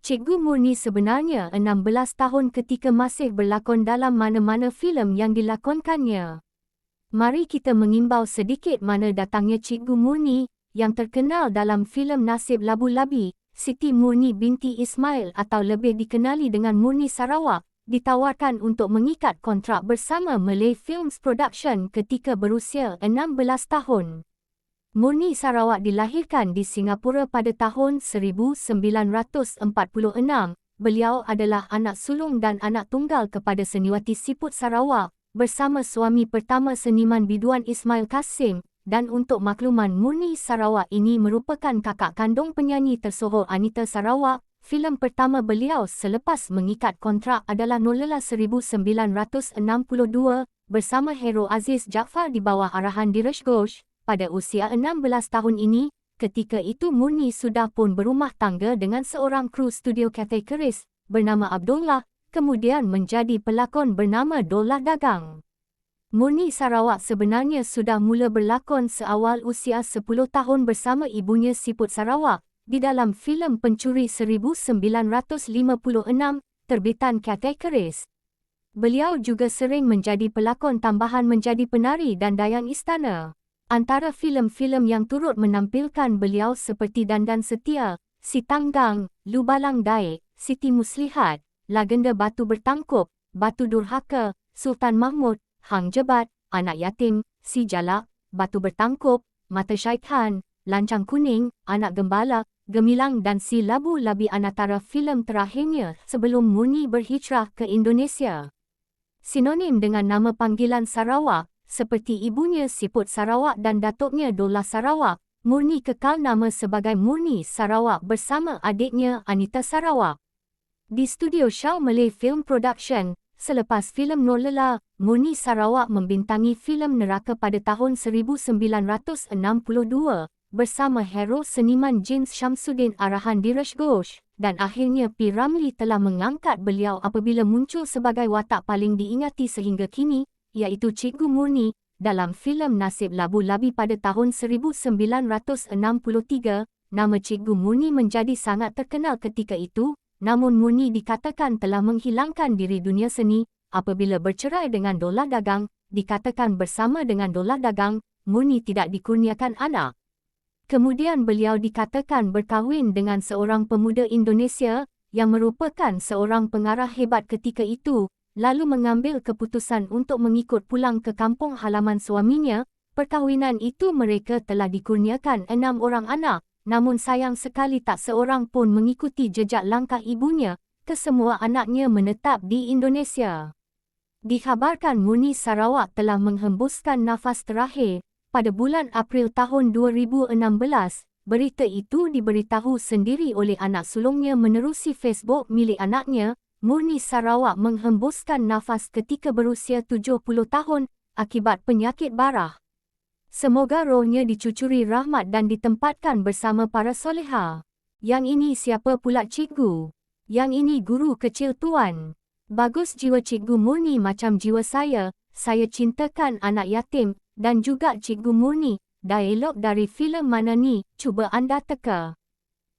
Cikgu Murni sebenarnya 16 tahun ketika masih berlakon dalam mana-mana filem yang dilakonkannya. Mari kita mengimbau sedikit mana datangnya Cikgu Murni, yang terkenal dalam filem Nasib Labu-Labi, Siti Murni binti Ismail atau lebih dikenali dengan Murni Sarawak, ditawarkan untuk mengikat kontrak bersama Malay Films Production ketika berusia 16 tahun. Murni Sarawak dilahirkan di Singapura pada tahun 1946. Beliau adalah anak sulung dan anak tunggal kepada seniwati siput Sarawak, bersama suami pertama seniman biduan Ismail Kasim, dan untuk makluman Murni Sarawak ini merupakan kakak kandung penyanyi tersohor Anita Sarawak. Filem pertama beliau selepas mengikat kontrak adalah Nolela 1962 bersama hero Aziz Jaafar di bawah arahan Dheeraj Ghosh. Pada usia 16 tahun ini, ketika itu Murni sudah pun berumah tangga dengan seorang kru studio Cathay Keris bernama Abdullah, kemudian menjadi pelakon bernama Dolah Dagang. Murni Sarawak sebenarnya sudah mula berlakon seawal usia 10 tahun bersama ibunya Siput Sarawak di dalam filem Pencuri 1956 terbitan Cathay Keris. Beliau juga sering menjadi pelakon tambahan menjadi penari dan dayang istana. Antara filem-filem yang turut menampilkan beliau seperti Dandan Setia, Si Tanggang, Lubalang Daik, Siti Muslihat, Legenda Batu Bertangkup, Batu Durhaka, Sultan Mahmud, Hang Jebat, Anak Yatim, Si Jalak, Batu Bertangkup, Mata Syaitan, Lancang Kuning, Anak Gembala, Gemilang dan Si Labu-Labi antara filem terakhirnya sebelum Murni berhijrah ke Indonesia. Sinonim dengan nama panggilan Sarawak, seperti ibunya Siput Sarawak dan datuknya Dolah Sarawak, Murni kekal nama sebagai Murni Sarawak bersama adiknya Anita Sarawak. Di studio Shaw Malay Film Production, selepas filem Nolela, Murni Sarawak membintangi filem Neraka pada tahun 1962 bersama hero seniman Jins Syamsuddin arahan Dheeraj Ghosh, dan akhirnya P. Ramlee telah mengangkat beliau apabila muncul sebagai watak paling diingati sehingga kini, iaitu Cikgu Murni, dalam filem Nasib Labu-Labi pada tahun 1963. Nama Cikgu Murni menjadi sangat terkenal ketika itu, namun Murni dikatakan telah menghilangkan diri dunia seni apabila bercerai dengan Dolah Dagang. Dikatakan bersama dengan Dolah Dagang, Murni tidak dikurniakan anak. Kemudian beliau dikatakan berkahwin dengan seorang pemuda Indonesia yang merupakan seorang pengarah hebat ketika itu, lalu mengambil keputusan untuk mengikut pulang ke kampung halaman suaminya. Perkahwinan itu mereka telah dikurniakan 6 orang anak, namun sayang sekali tak seorang pun mengikuti jejak langkah ibunya, kesemua anaknya menetap di Indonesia. Dikhabarkan Murni Sarawak telah menghembuskan nafas terakhir pada bulan April tahun 2016. Berita itu diberitahu sendiri oleh anak sulungnya menerusi Facebook milik anaknya. Murni Sarawak menghembuskan nafas ketika berusia 70 tahun akibat penyakit barah. Semoga rohnya dicucuri rahmat dan ditempatkan bersama para soleha. Yang ini siapa pula cikgu? Yang ini guru kecil tuan. Bagus jiwa Cikgu Murni macam jiwa saya cintakan anak yatim dan juga Cikgu Murni. Dialog dari filem mana ni? Cuba anda teka.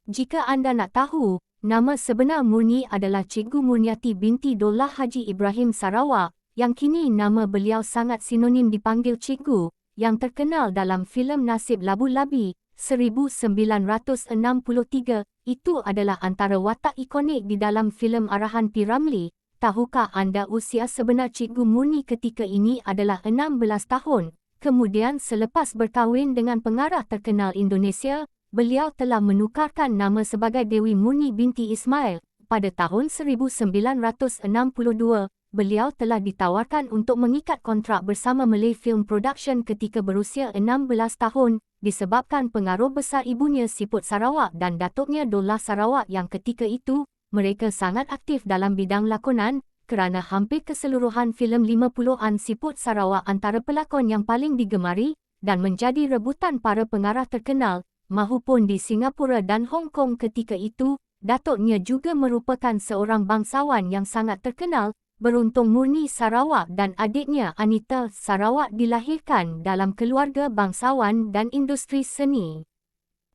Jika anda nak tahu, nama sebenar Murni adalah Cikgu Murniati binti Dolah Haji Ibrahim Sarawak, yang kini nama beliau sangat sinonim dipanggil Cikgu, yang terkenal dalam filem Nasib Labu-Labi 1963. Itu adalah antara watak ikonik di dalam filem arahan P. Ramlee. Tahukah anda usia sebenar Cikgu Murni ketika ini adalah 16 tahun? Kemudian selepas berkahwin dengan pengarah terkenal Indonesia, beliau telah menukarkan nama sebagai Dewi Murni binti Ismail. Pada tahun 1962, beliau telah ditawarkan untuk mengikat kontrak bersama Malay Film Production ketika berusia 16 tahun, disebabkan pengaruh besar ibunya Siput Sarawak dan datuknya Dolah Sarawak yang ketika itu, mereka sangat aktif dalam bidang lakonan, kerana hampir keseluruhan filem 50-an Siput Sarawak antara pelakon yang paling digemari, dan menjadi rebutan para pengarah terkenal, mahupun di Singapura dan Hong Kong ketika itu. Datuknya juga merupakan seorang bangsawan yang sangat terkenal. Beruntung Murni Sarawak dan adiknya Anita Sarawak dilahirkan dalam keluarga bangsawan dan industri seni.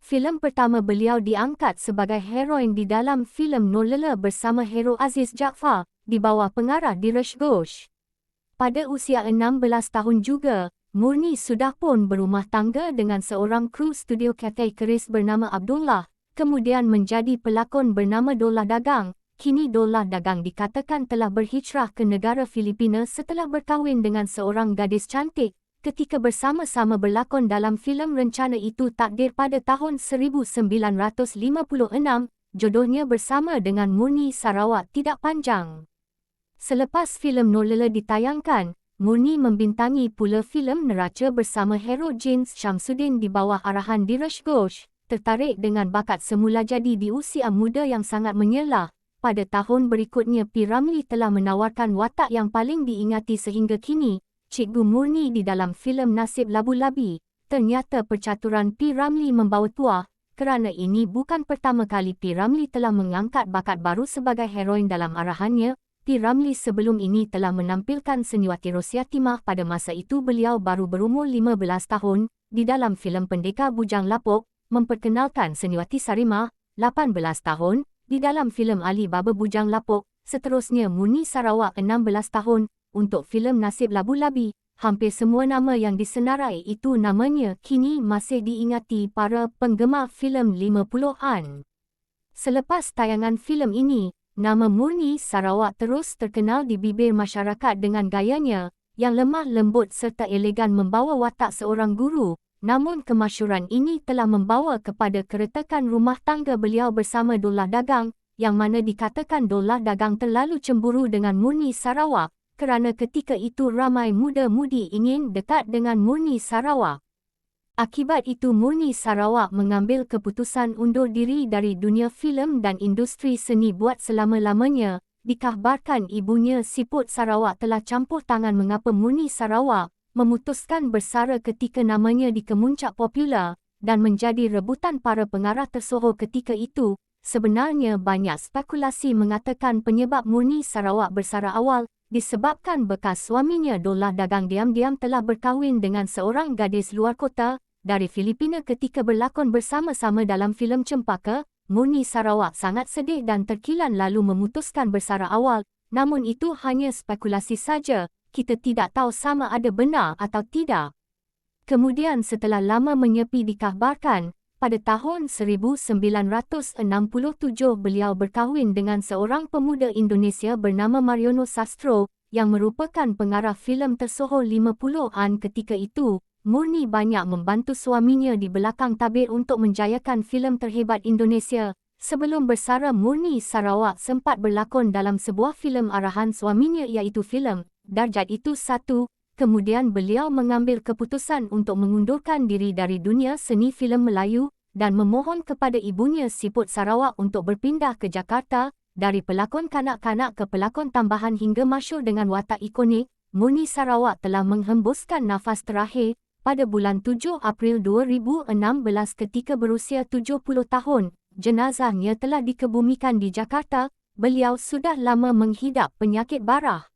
Filem pertama beliau diangkat sebagai heroin di dalam filem Nolela bersama hero Aziz Jaafar, di bawah pengarah Dheeraj Ghosh. Pada usia 16 tahun juga, Murni sudah pun berumah tangga dengan seorang kru studio Cathay keris bernama Abdullah, kemudian menjadi pelakon bernama Dola Dagang. Kini Dola Dagang dikatakan telah berhijrah ke negara Filipina setelah berkahwin dengan seorang gadis cantik, ketika bersama-sama berlakon dalam filem Rencana Itu Takdir pada tahun 1956, jodohnya bersama dengan Murni Sarawak tidak panjang. Selepas filem Nolela ditayangkan, Murni membintangi pula filem Neraca bersama hero Jins Shamsuddin di bawah arahan Dheeraj Ghosh. Tertarik dengan bakat semula jadi di usia muda yang sangat menyelah, pada tahun berikutnya P. Ramlee telah menawarkan watak yang paling diingati sehingga kini, Cikgu Murni di dalam filem Nasib Labu-Labi. Ternyata percaturan P. Ramlee membawa tuah, kerana ini bukan pertama kali P. Ramlee telah mengangkat bakat baru sebagai heroin dalam arahannya. P. Ramlee sebelum ini telah menampilkan Seniwati Rosia Timah pada masa itu beliau baru berumur 15 tahun, di dalam filem Pendekar Bujang Lapuk, memperkenalkan Seniwati Sarimah, 18 tahun, di dalam filem Ali Baba Bujang Lapuk, seterusnya Murni Sarawak 16 tahun, untuk filem Nasib Labu-Labi. Hampir semua nama yang disenarai itu namanya kini masih diingati para penggemar filem 50-an. Selepas tayangan filem ini, nama Murni Sarawak terus terkenal di bibir masyarakat dengan gayanya yang lemah lembut serta elegan membawa watak seorang guru. Namun kemasyhuran ini telah membawa kepada keretakan rumah tangga beliau bersama Dola Dagang, yang mana dikatakan Dola Dagang terlalu cemburu dengan Murni Sarawak, kerana ketika itu ramai muda-mudi ingin dekat dengan Murni Sarawak. Akibat itu Murni Sarawak mengambil keputusan undur diri dari dunia filem dan industri seni buat selama-lamanya. Dikabarkan ibunya Siput Sarawak telah campur tangan mengapa Murni Sarawak memutuskan bersara ketika namanya dikemuncak popular dan menjadi rebutan para pengarah tersohor ketika itu. Sebenarnya banyak spekulasi mengatakan penyebab Murni Sarawak bersara awal disebabkan bekas suaminya Dola Dagang diam-diam telah berkahwin dengan seorang gadis luar kota dari Filipina ketika berlakon bersama-sama dalam filem Cempaka. Murni Sarawak sangat sedih dan terkilan lalu memutuskan bersara awal, namun itu hanya spekulasi saja. Kita tidak tahu sama ada benar atau tidak. Kemudian setelah lama menyepi dikabarkan, pada tahun 1967 beliau berkahwin dengan seorang pemuda Indonesia bernama Mariono Sastro, yang merupakan pengarah filem tersohor 50-an ketika itu. Murni banyak membantu suaminya di belakang tabir untuk menjayakan filem terhebat Indonesia. Sebelum bersara Murni Sarawak sempat berlakon dalam sebuah filem arahan suaminya iaitu filem Darjat Itu Satu. Kemudian beliau mengambil keputusan untuk mengundurkan diri dari dunia seni filem Melayu dan memohon kepada ibunya Siput Sarawak untuk berpindah ke Jakarta. Dari pelakon kanak-kanak ke pelakon tambahan hingga masyhur dengan watak ikonik, Murni Sarawak telah menghembuskan nafas terakhir pada bulan 7 April 2016 ketika berusia 70 tahun. Jenazahnya telah dikebumikan di Jakarta. Beliau sudah lama menghidap penyakit barah.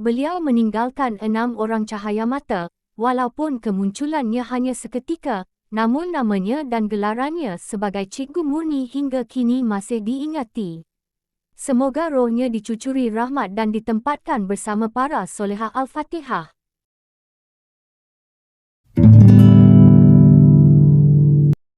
Beliau meninggalkan 6 orang cahaya mata, walaupun kemunculannya hanya seketika, namun namanya dan gelarannya sebagai Cikgu Murni hingga kini masih diingati. Semoga rohnya dicucuri rahmat dan ditempatkan bersama para solehah Al-Fatihah.